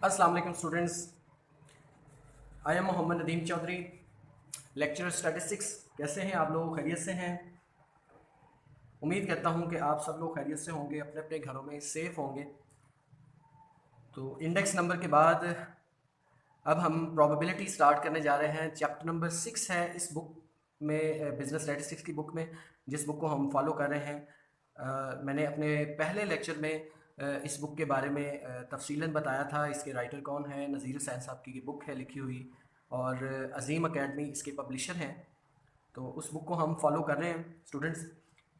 अस्सलाम वालेकुम students, I am Mohammad Nadeem Chaudhry, lecturer statistics. कैसे हैं आप लोग? खैरियत से हैं? उम्मीद करता हूं कि आप सब लोग खैरियत से होंगे, अपने अपने घरों में सेफ़ होंगे। तो इंडेक्स नंबर के बाद अब हम प्रोबेबिलिटी स्टार्ट करने जा रहे हैं। चैप्टर नंबर 6 है इस बुक में, बिजनेस स्टैटिस्टिक्स की बुक में, जिस बुक को हम फॉलो कर रहे हैं। मैंने अपने पहले लेक्चर में इस बुक के बारे में तफसीलन बताया था। इसके राइटर कौन है? नज़ीर हुसैन साहब की ये बुक है लिखी हुई, और अज़ीम एकेडमी इसके पब्लिशर हैं। तो उस बुक को हम फॉलो कर रहे हैं स्टूडेंट्स।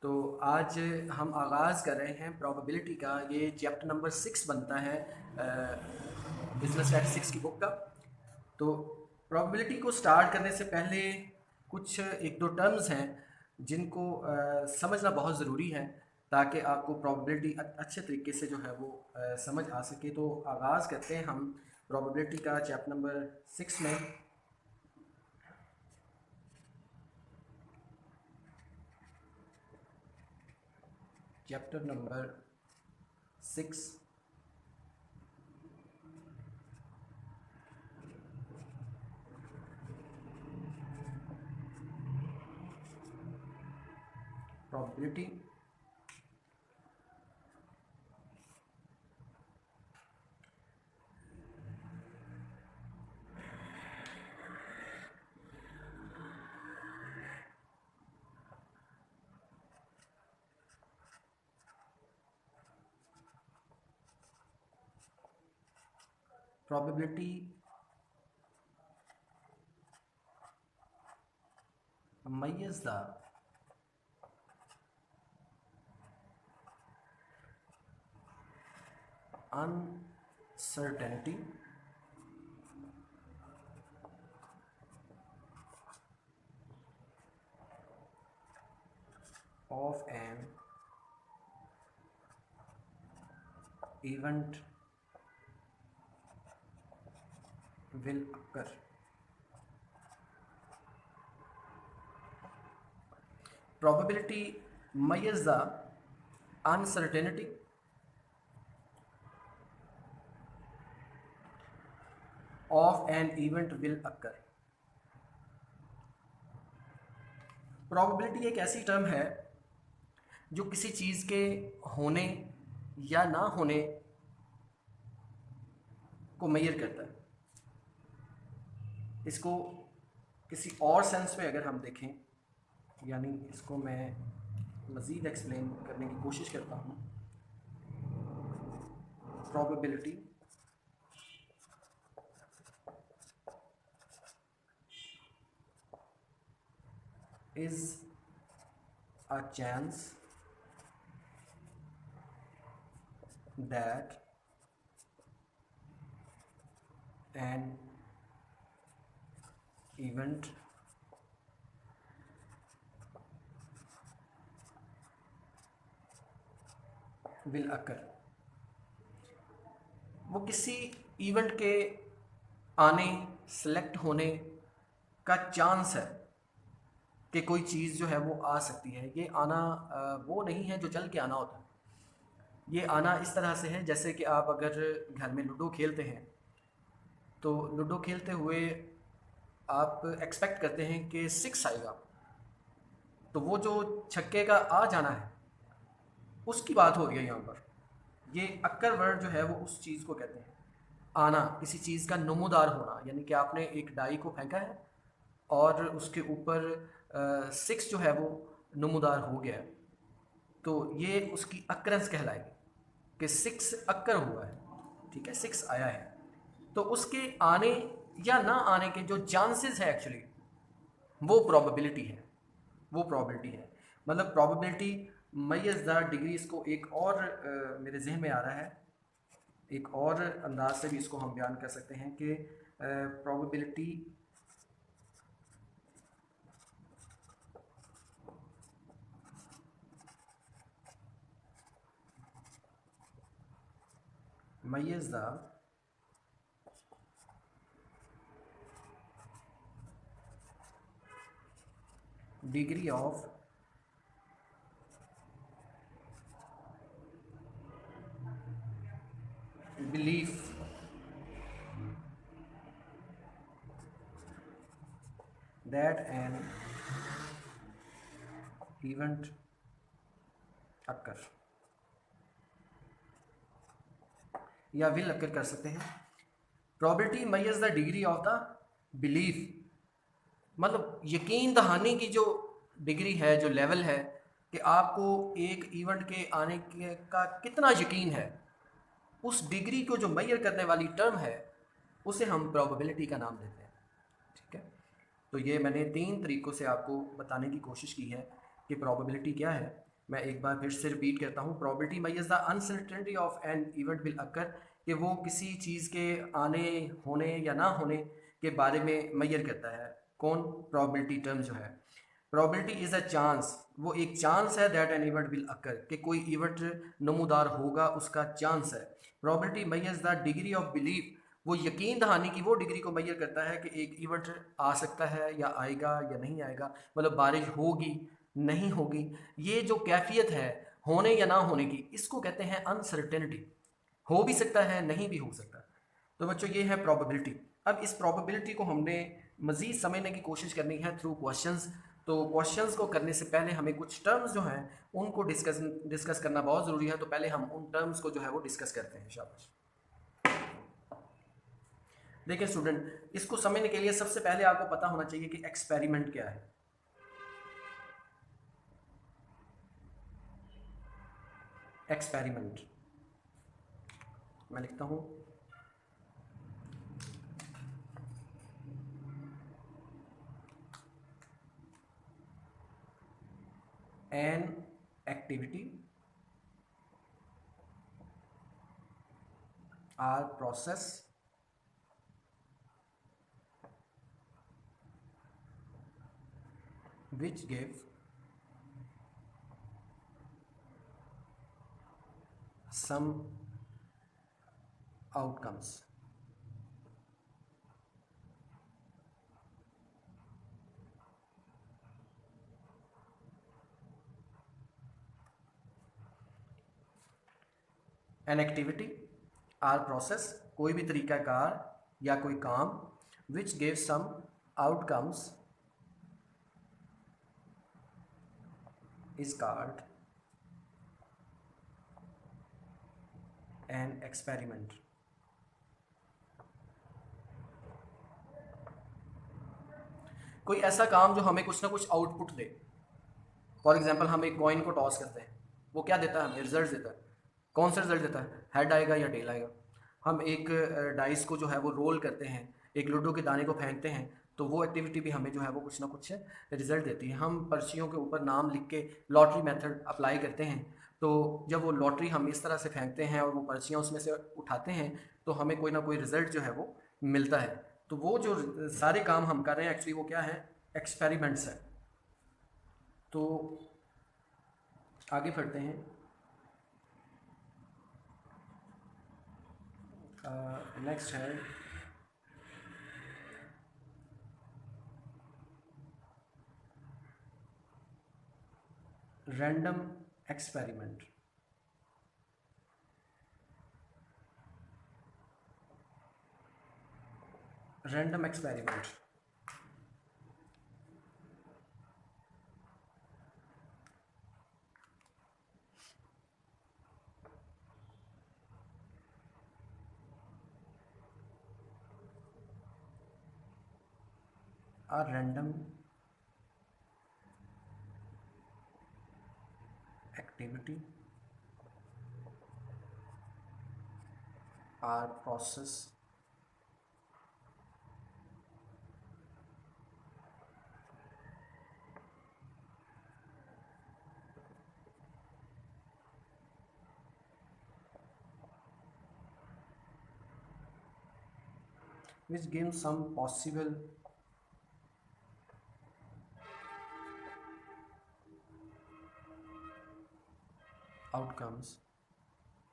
तो आज हम आगाज़ कर रहे हैं प्रोबेबिलिटी का। ये चैप्टर नंबर 6 बनता है बिजनेस स्टैटिस्टिक्स की बुक का। तो प्रोबेबिलिटी को स्टार्ट करने से पहले कुछ एक दो टर्म्स हैं जिनको समझना बहुत ज़रूरी है, ताकि आपको प्रोबेबिलिटी अच्छे तरीके से जो है वो समझ आ सके। तो आगाज़ करते हैं हम प्रोबेबिलिटी का चैप्टर नंबर 6 में। Chapter number 6, probability. Probability measures the uncertainty of an event will occur। probability measures the uncertainty of an event will occur। probability एक ऐसी टर्म है जो किसी चीज़ के होने या ना होने को मेजर करता है। इसको किसी और सेंस में अगर हम देखें, यानी इसको मैं मज़ीद एक्सप्लेन करने की कोशिश करता हूँ। Probability is a chance that an event will occur। वो किसी इवेंट के आने, सेलेक्ट होने का चांस है कि कोई चीज़ जो है वो आ सकती है। ये आना वो नहीं है जो चल के आना होता है। ये आना इस तरह से है जैसे कि आप अगर घर में लूडो खेलते हैं, तो लूडो खेलते हुए आप एक्सपेक्ट करते हैं कि 6 आएगा, तो वो जो छक्के का आ जाना है उसकी बात हो रही है यहाँ पर। ये अक्कर वर्ड जो है वो उस चीज़ को कहते हैं। आना, किसी चीज़ का नमूदार होना, यानी कि आपने एक डाई को फेंका है और उसके ऊपर 6 जो है वो नमूदार हो गया है, तो ये उसकी अक्रेंस कहलाएगी कि 6 अक्कर हुआ है। ठीक है, 6 आया है। तो उसके आने या ना आने के जो चांसेस है एक्चुअली, वो प्रोबेबिलिटी है। वो प्रोबेबिलिटी है। मतलब प्रोबेबिलिटी मैयज़ द डिग्री, इसको एक और मेरे जहन में आ रहा है, एक और अंदाज से भी इसको हम बयान कर सकते हैं कि probability measures the degree of belief that an event occur, या विल अकर कर सकते हैं। Probability measures the degree of the belief, मतलब यकीन दहानी की जो डिग्री है, जो लेवल है कि आपको एक इवेंट के आने के का कितना यकीन है, उस डिग्री को जो मेजर करने वाली टर्म है उसे हम प्रोबेबिलिटी का नाम देते हैं। ठीक है, तो ये मैंने 3 तरीक़ों से आपको बताने की कोशिश की है कि प्रोबेबिलिटी क्या है। मैं एक बार फिर से रिपीट करता हूँ। Probability measures the uncertainty of an event will occur, कि वो किसी चीज़ के आने, होने या ना होने के बारे में मेजर करता है। कौन? प्रोबेबिलिटी टर्म जो है। प्रोबेबिलिटी इज़ अ चांस, वो एक चांस है that an event will occur, कि कोई इवेंट नमूदार होगा, उसका चांस है। Probability measures the degree of belief, वो यकीन दहानी की वो डिग्री को मेजर करता है कि एक इवेंट आ सकता है या आएगा या नहीं आएगा, मतलब बारिश होगी नहीं होगी, ये जो कैफियत है होने या ना होने की, इसको कहते हैं अनसर्टेनिटी। हो भी सकता है, नहीं भी हो सकता। तो बच्चों ये है प्रोबेबिलिटी। अब इस प्रोबेबिलिटी को हमने मज़ीद समझने की कोशिश करनी है थ्रू क्वेश्चंस। तो क्वेश्चंस को करने से पहले हमें कुछ टर्म्स जो हैं उनको डिस्कस करना बहुत ज़रूरी है। तो पहले हम उन टर्म्स को जो है वो डिस्कस करते हैं। शाबाश। देखिए स्टूडेंट, इसको समझने के लिए सबसे पहले आपको पता होना चाहिए कि एक्सपेरिमेंट क्या है। एक्सपेरिमेंट मैं लिखता हूं an activity or process which give some outcomes। An activity or process, कोई भी तरीका कार या कोई काम, which give some outcomes is called an experiment। कोई ऐसा काम जो हमें कुछ ना कुछ आउटपुट दे। फॉर एग्जांपल हम एक कॉइन को टॉस करते हैं, वो क्या देता है? हमें रिजल्ट देता है। कौन सा रिजल्ट देता है? हेड आएगा या टेल आएगा। हम एक डाइस को जो है वो रोल करते हैं, एक लूडो के दाने को फेंकते हैं, तो वो एक्टिविटी भी हमें जो है वो कुछ ना कुछ रिजल्ट देती है। हम पर्चियों के ऊपर नाम लिख के लॉटरी मेथड अप्लाई करते हैं, तो जब वो लॉटरी हम इस तरह से फेंकते हैं और वो पर्चियाँ उसमें से उठाते हैं, तो हमें कोई ना कोई रिजल्ट जो है वो मिलता है। तो वो जो सारे काम हम कर रहे हैं एक्चुअली वो क्या है? एक्सपेरिमेंट्स है। तो आगे बढ़ते हैं। नेक्स्ट है random experiment. Random experiment or random activity or process which gives some possible outcomes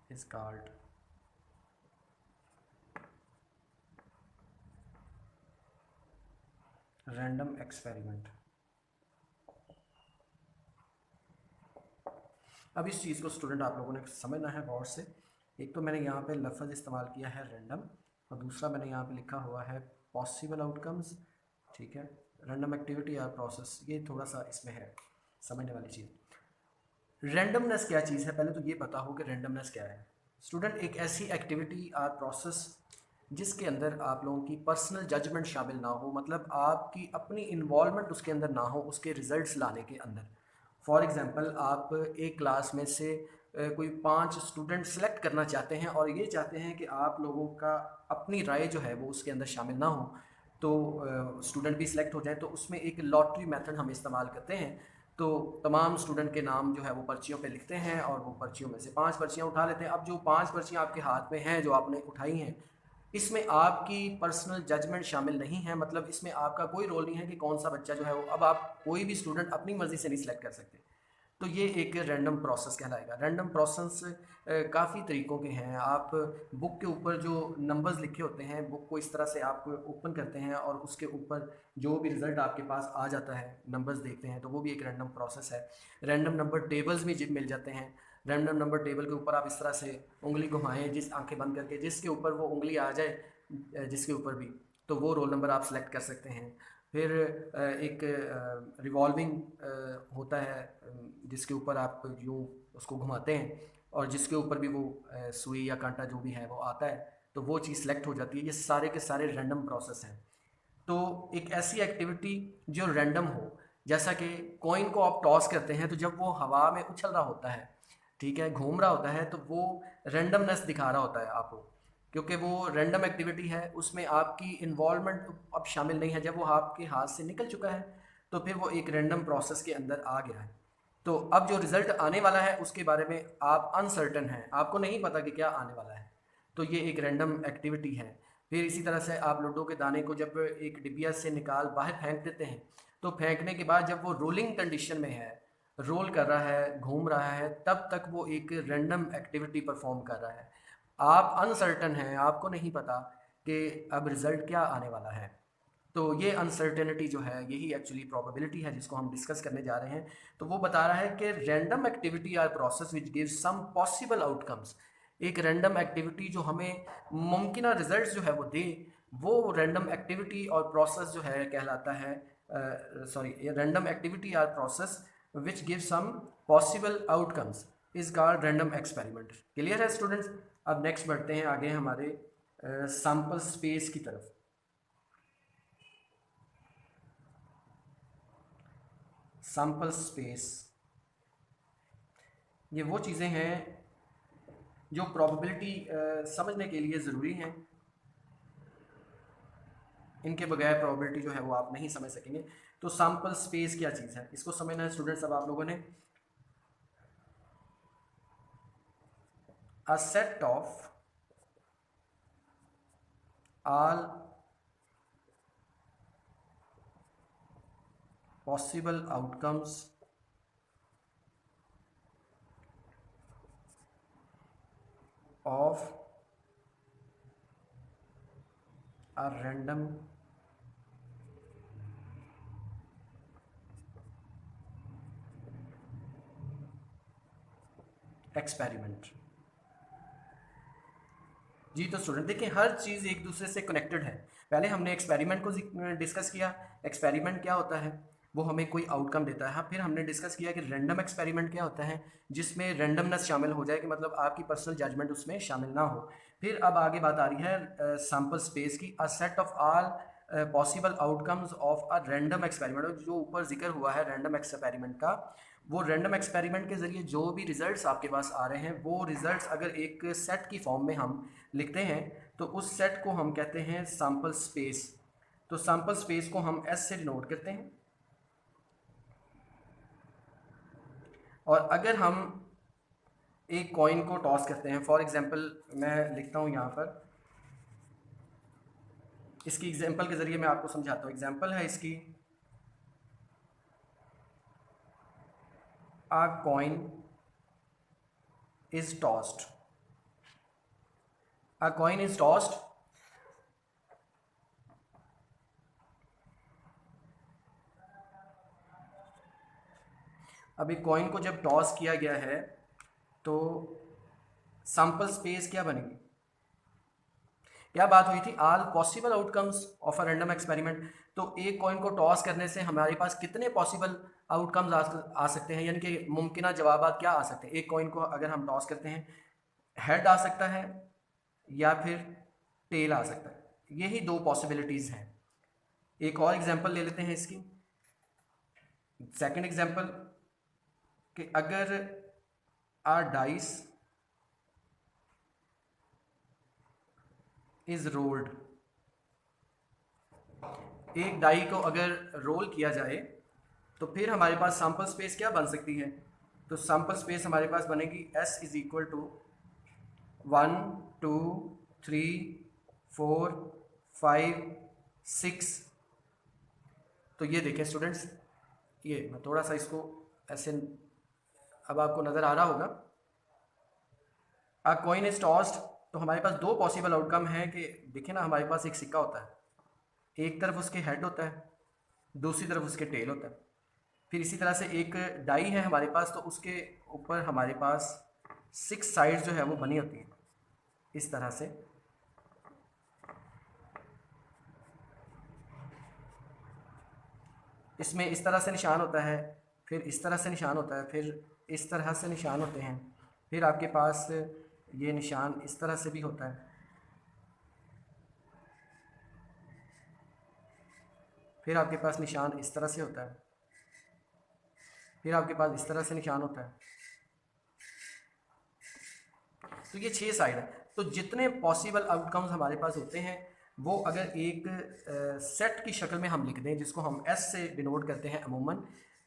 is called random experiment। अब इस चीज़ को स्टूडेंट आप लोगों ने समझना है गौर से एक तो मैंने यहाँ पे लफ्ज़ इस्तेमाल किया है रैंडम, और दूसरा मैंने यहाँ पे लिखा हुआ है पॉसिबल आउटकम्स। ठीक है, रैंडम एक्टिविटी या प्रोसेस, ये थोड़ा सा इसमें है समझने वाली चीज़। रैंडमनेस क्या चीज़ है, पहले तो ये पता हो कि रैंडमनेस क्या है। स्टूडेंट, एक ऐसी एक्टिविटी और प्रोसेस जिसके अंदर आप लोगों की पर्सनल जजमेंट शामिल ना हो, मतलब आपकी अपनी इन्वॉल्वमेंट उसके अंदर ना हो उसके रिजल्ट्स लाने के अंदर। फॉर एग्ज़ाम्पल, आप एक क्लास में से कोई 5 स्टूडेंट सेलेक्ट करना चाहते हैं और ये चाहते हैं कि आप लोगों का अपनी राय जो है वो उसके अंदर शामिल ना हो, तो स्टूडेंट भी सिलेक्ट हो जाए, तो उसमें एक लॉटरी मेथड हम इस्तेमाल करते हैं। तो तमाम स्टूडेंट के नाम जो है वो पर्चियों पे लिखते हैं और वो पर्चियों में से 5 पर्चियाँ उठा लेते हैं। अब जो 5 पर्चियाँ आपके हाथ में हैं जो आपने उठाई हैं, इसमें आपकी पर्सनल जजमेंट शामिल नहीं है, मतलब इसमें आपका कोई रोल नहीं है कि कौन सा बच्चा जो है वो, अब आप कोई भी स्टूडेंट अपनी मर्ज़ी से नहीं सिलेक्ट कर सकते। तो ये एक रैंडम प्रोसेस कहलाएगा। रैंडम प्रोसेस काफ़ी तरीक़ों के हैं। आप बुक के ऊपर जो नंबर्स लिखे होते हैं, बुक को इस तरह से आप ओपन करते हैं और उसके ऊपर जो भी रिज़ल्ट आपके पास आ जाता है, नंबर्स देखते हैं, तो वो भी एक रैंडम प्रोसेस है। रैंडम नंबर टेबल्स भी मिल जाते हैं। रैंडम नंबर टेबल के ऊपर आप इस तरह से उंगली घुमाएं, जिस आंखें बंद करके जिसके ऊपर वो उंगली आ जाए, जिसके ऊपर भी, तो वो रोल नंबर आप सेलेक्ट कर सकते हैं। फिर एक रिवॉल्विंग होता है, जिसके ऊपर आप यूँ उसको घुमाते हैं और जिसके ऊपर भी वो सुई या कांटा जो भी है वो आता है, तो वो चीज़ सेलेक्ट हो जाती है। ये सारे के सारे रैंडम प्रोसेस हैं। तो एक ऐसी एक्टिविटी जो रैंडम हो, जैसा कि कॉइन को आप टॉस करते हैं, तो जब वो हवा में उछल रहा होता है, ठीक है, घूम रहा होता है, तो वो रैंडमनेस दिखा रहा होता है आपको, क्योंकि वो रैंडम एक्टिविटी है, उसमें आपकी इन्वॉल्वमेंट अब शामिल नहीं है। जब वो आपके हाथ से निकल चुका है तो फिर वो एक रैंडम प्रोसेस के अंदर आ गया है। तो अब जो रिज़ल्ट आने वाला है उसके बारे में आप अनसर्टन हैं, आपको नहीं पता कि क्या आने वाला है, तो ये एक रैंडम एक्टिविटी है। फिर इसी तरह से आप लड्डू के दाने को जब एक डिबिया से निकाल बाहर फेंक देते हैं, तो फेंकने के बाद जब वो रोलिंग कंडीशन में है, रोल कर रहा है, घूम रहा है, तब तक वो एक रैंडम एक्टिविटी परफॉर्म कर रहा है। आप अनसर्टन हैं, आपको नहीं पता कि अब रिज़ल्ट क्या आने वाला है। तो ये अनसर्टेनिटी जो है, यही एक्चुअली प्रोबेबिलिटी है जिसको हम डिस्कस करने जा रहे हैं। तो वो बता रहा है कि random activity or process which gives some possible outcomes. एक रैंडम एक्टिविटी जो हमें मुमकिन रिजल्ट्स जो है वो दे, वो रैंडम एक्टिविटी और प्रोसेस जो है कहलाता है, random activity or process which give some possible outcomes is called random experiment. Clear है स्टूडेंट्स? अब नेक्स्ट बढ़ते हैं आगे हमारे सैम्पल स्पेस की तरफ। सैम्पल स्पेस, ये वो चीज़ें हैं जो प्रोबेबिलिटी समझने के लिए ज़रूरी हैं। इनके बगैर प्रोबेबिलिटी जो है वो आप नहीं समझ सकेंगे। तो सैम्पल स्पेस क्या चीज़ है, इसको समझना है स्टूडेंट्स। अब आप लोगों ने a set of all possible outcomes of a random experiment. जी तो स्टूडेंट देखिए, हर चीज़ एक दूसरे से कनेक्टेड है। पहले हमने एक्सपेरिमेंट को डिस्कस किया। एक्सपेरिमेंट क्या होता है, वो हमें कोई आउटकम देता है। हाँ, फिर हमने डिस्कस किया कि रैंडम एक्सपेरिमेंट क्या होता है, जिसमें रैंडमनेस शामिल हो जाए, कि मतलब आपकी पर्सनल जजमेंट उसमें शामिल ना हो। फिर अब आगे बात आ रही है सैम्पल स्पेस की। अ set of all possible outcomes of a random experiment, जो ऊपर जिक्र हुआ है रैंडम एक्सपेरिमेंट का, वो रैंडम एक्सपेरिमेंट के ज़रिए जो भी रिजल्ट्स आपके पास आ रहे हैं, वो रिजल्ट्स अगर एक सेट की फॉर्म में हम लिखते हैं, तो उस सेट को हम कहते हैं सैम्पल स्पेस। तो सैम्पल स्पेस को हम एस से डिनोट करते हैं। और अगर हम एक कॉइन को टॉस करते हैं, फॉर एग्जांपल मैं लिखता हूँ यहाँ पर, इसकी एग्जांपल के ज़रिए मैं आपको समझाता हूँ। एग्जांपल है इसकी, a coin is tossed. A coin is tossed, अभी कॉइन को जब टॉस किया गया है, तो सैंपल स्पेस क्या बनेगी? क्या बात हुई थी? All possible outcomes of a random experiment. तो एक कॉइन को टॉस करने से हमारे पास कितने पॉसिबल आउटकम्स आ सकते हैं, यानी कि मुमकिन जवाब क्या आ सकते हैं? एक कॉइन को अगर हम टॉस करते हैं, हेड आ सकता है या फिर टेल आ सकता है। यही दो पॉसिबिलिटीज़ हैं। एक और एग्जांपल ले लेते हैं इसकी। सेकंड एग्जांपल कि अगर आ डाइस इज रोल्ड, एक डाई को अगर रोल किया जाए तो फिर हमारे पास सैंपल स्पेस क्या बन सकती है? तो सैंपल स्पेस हमारे पास बनेगी S इज इक्वल टू 1 2 3 4 5 6। तो ये देखें स्टूडेंट्स, ये मैं थोड़ा सा इसको ऐसे, अब आपको नज़र आ रहा होगा। अ कॉइन इज टॉस्ड, तो हमारे पास दो पॉसिबल आउटकम है कि देखें ना, हमारे पास एक सिक्का होता है, एक तरफ उसके हेड होता है, दूसरी तरफ उसके टेल होता है। फिर इसी तरह से एक डाई है हमारे पास, तो उसके ऊपर हमारे पास 6 साइड्स जो है वो बनी होती हैं इस तरह से। इसमें इस तरह से निशान होता है, फिर इस तरह से निशान होता है, फिर इस तरह से निशान होते हैं, फिर आपके पास ये निशान इस तरह से भी होता है, फिर आपके पास निशान इस तरह से होता है, फिर आपके पास इस तरह से निशान होता है। तो ये 6 साइड है। तो जितने पॉसिबल आउटकम्स हमारे पास होते हैं वो अगर एक सेट की शक्ल में हम लिख दें, जिसको हम S से डिनोट करते हैं अमूमन,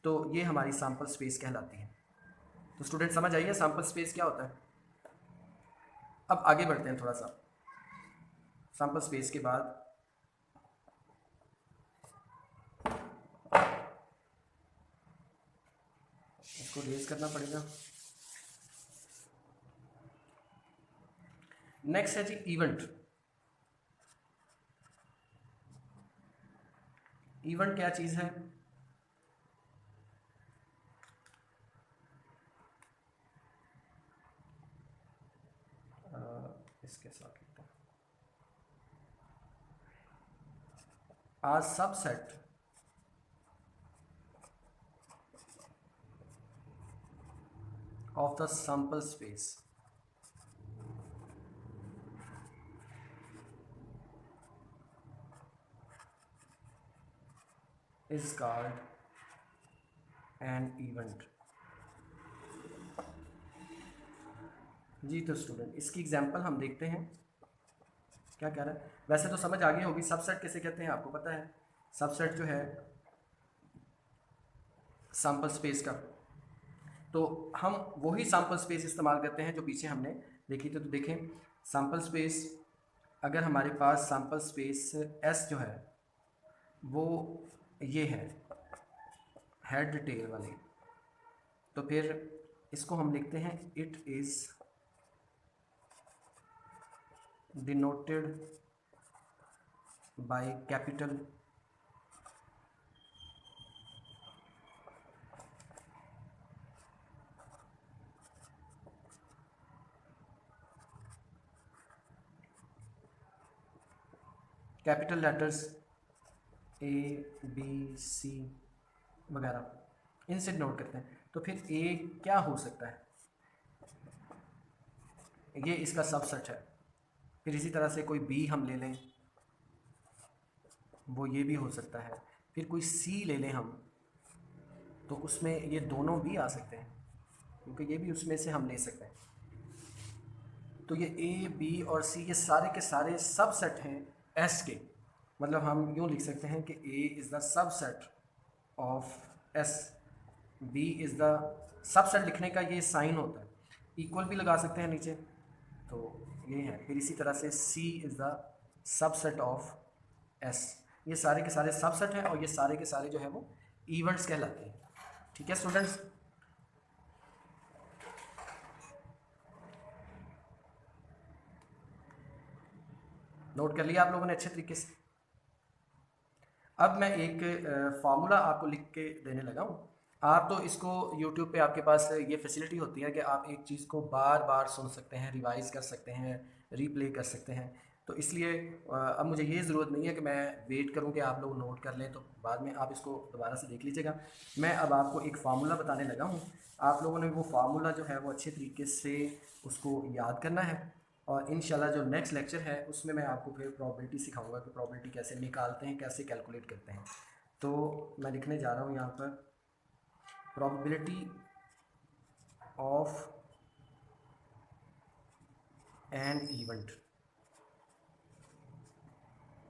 तो ये हमारी सैंपल स्पेस कहलाती है। तो स्टूडेंट समझ आइए सैंपल स्पेस क्या होता है। अब आगे बढ़ते हैं थोड़ा सा। सैंपल स्पेस के बाद इसको रेज करना पड़ेगा। नेक्स्ट है जी इवेंट। इवेंट क्या चीज़ है? इसके साथ लिखते हैं a subset of the sample space is called an event। जी तो स्टूडेंट इसकी एग्जांपल हम देखते हैं क्या कह रहा है। वैसे तो समझ आ गई होगी सबसेट किसे कहते हैं, आपको पता है। सबसेट जो है सैंपल स्पेस का, तो हम वही सैंपल स्पेस इस्तेमाल करते हैं जो पीछे हमने देखी थी। तो देखें सैंपल स्पेस, अगर हमारे पास सैंपल स्पेस S जो है वो ये है हेड टेल वाली, तो फिर इसको हम लिखते हैं it is denoted by capital letters A B C वगैरह, इनसे नोट करते हैं। तो फिर A क्या हो सकता है? ये इसका सबसेट है। फिर इसी तरह से कोई B हम ले लें, वो ये भी हो सकता है। फिर कोई C ले लें हम, तो उसमें ये दोनों भी आ सकते हैं, क्योंकि ये भी उसमें से हम ले सकते हैं। तो ये A B और C ये सारे के सारे सबसेट हैं S के। मतलब हम यूँ लिख सकते हैं कि A is the subset of S, B is the subset. लिखने का ये साइन होता है, इक्वल भी लगा सकते हैं नीचे, तो ये है। फिर इसी तरह से C is the subset of S। ये सारे के सारे सबसेट हैं और ये सारे के सारे जो है वो इवेंट्स कहलाते हैं। ठीक है स्टूडेंट्स। नोट कर लिया आप लोगों ने अच्छे तरीके से। अब मैं एक फार्मूला आपको लिख के देने लगा हूँ। आप तो इसको यूट्यूब पे आपके पास ये फैसिलिटी होती है कि आप एक चीज़ को बार बार सुन सकते हैं, रिवाइज़ कर सकते हैं, रीप्ले कर सकते हैं। तो इसलिए अब मुझे ये ज़रूरत नहीं है कि मैं वेट करूं कि आप लोग नोट कर लें, तो बाद में आप इसको दोबारा से देख लीजिएगा। मैं अब आपको एक फार्मूला बताने लगा हूं। आप लोगों ने वो फार्मूला जो है वो अच्छे तरीके से उसको याद करना है, और इंशाल्लाह जो नेक्स्ट लेक्चर है उसमें मैं आपको फिर प्रोबेबिलिटी सिखाऊंगा कि प्रोबेबिलिटी कैसे निकालते हैं, कैसे कैलकुलेट करते हैं। तो मैं लिखने जा रहा हूँ यहाँ पर probability of an event,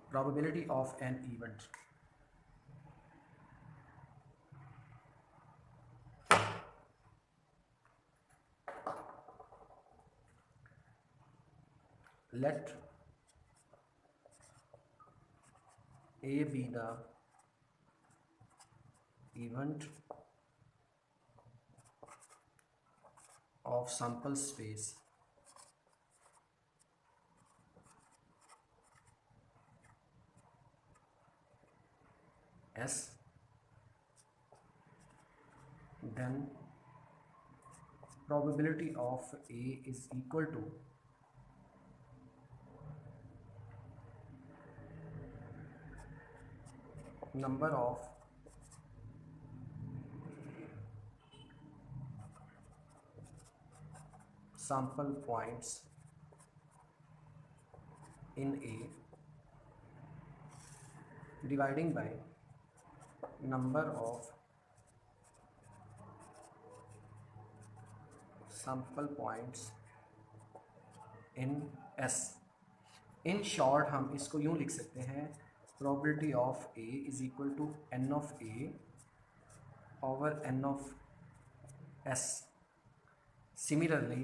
probability of an event। Let A be the event of sample space S, then probability of A is equal to number of sample points in A dividing by number of sample points in S। In short हम इसको यूँ लिख सकते हैं, probability of A is equal to N of A over N of S. Similarly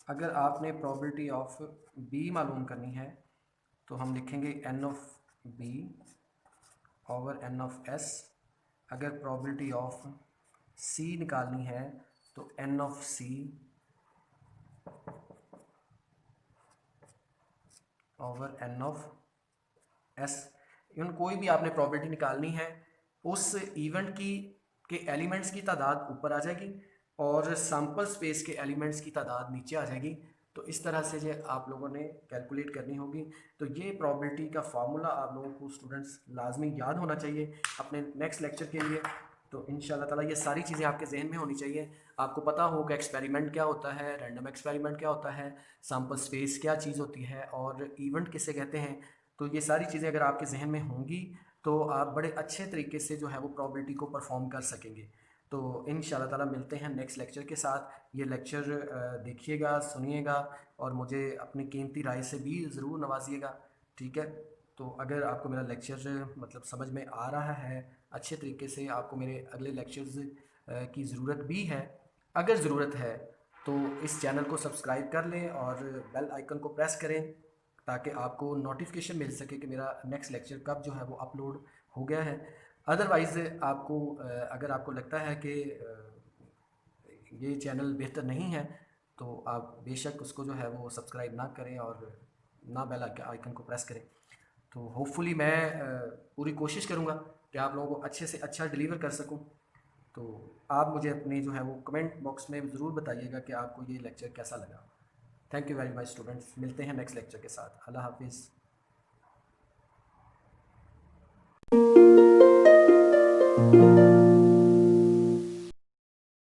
अगर आपने probability of B मालूम करनी है तो हम लिखेंगे N of B over N of S. अगर प्रोबेबिलिटी ऑफ सी निकालनी है तो N of C over N of S. Even कोई भी आपने प्रॉपर्टी निकालनी है, उस इवेंट की के एलिमेंट्स की तादाद ऊपर आ जाएगी और सैम्पल स्पेस के एलिमेंट्स की तादाद नीचे आ जाएगी। तो इस तरह से जो आप लोगों ने कैलकुलेट करनी होगी। तो ये प्रॉबिलिटी का फार्मूला आप लोगों को स्टूडेंट्स लाजमी याद होना चाहिए अपने नेक्स्ट लेक्चर के लिए। तो इंशाल्लाह ताला ये सारी चीज़ें आपके जहन में होनी चाहिए। आपको पता हो कि एक्सपेरिमेंट क्या होता है, रैंडम एक्सपेरिमेंट क्या होता है, सैम्पल स्पेस क्या चीज़ होती है और इवेंट किसे कहते हैं। तो ये सारी चीज़ें अगर आपके जहन में होंगी तो आप बड़े अच्छे तरीके से जो है वो प्रॉबिलिटी को परफॉर्म कर सकेंगे। तो इंशाल्लाह ताला मिलते हैं नेक्स्ट लेक्चर के साथ। ये लेक्चर देखिएगा, सुनिएगा और मुझे अपनी कीमती राय से भी ज़रूर नवाजिएगा, ठीक है। तो अगर आपको मेरा लेक्चर मतलब समझ में आ रहा है अच्छे तरीके से, आपको मेरे अगले लेक्चर्स की ज़रूरत भी है, अगर ज़रूरत है तो इस चैनल को सब्सक्राइब कर लें और बेल आइकन को प्रेस करें ताकि आपको नोटिफिकेशन मिल सके कि मेरा नेक्स्ट लेक्चर कब जो है वो अपलोड हो गया है। अदरवाइज़ आपको अगर आपको लगता है कि ये चैनल बेहतर नहीं है तो आप बेशक उसको जो है वो सब्सक्राइब ना करें और ना बेल आइकन को प्रेस करें। तो होपफुली मैं पूरी कोशिश करूँगा कि आप लोगों को अच्छे से अच्छा डिलीवर कर सकूँ। तो आप मुझे अपनी जो है वो कमेंट बॉक्स में ज़रूर बताइएगा कि आपको ये लेक्चर कैसा लगा। Thank you very much students, मिलते हैं नेक्स्ट लेक्चर के साथ। अल्लाह हाफिज़।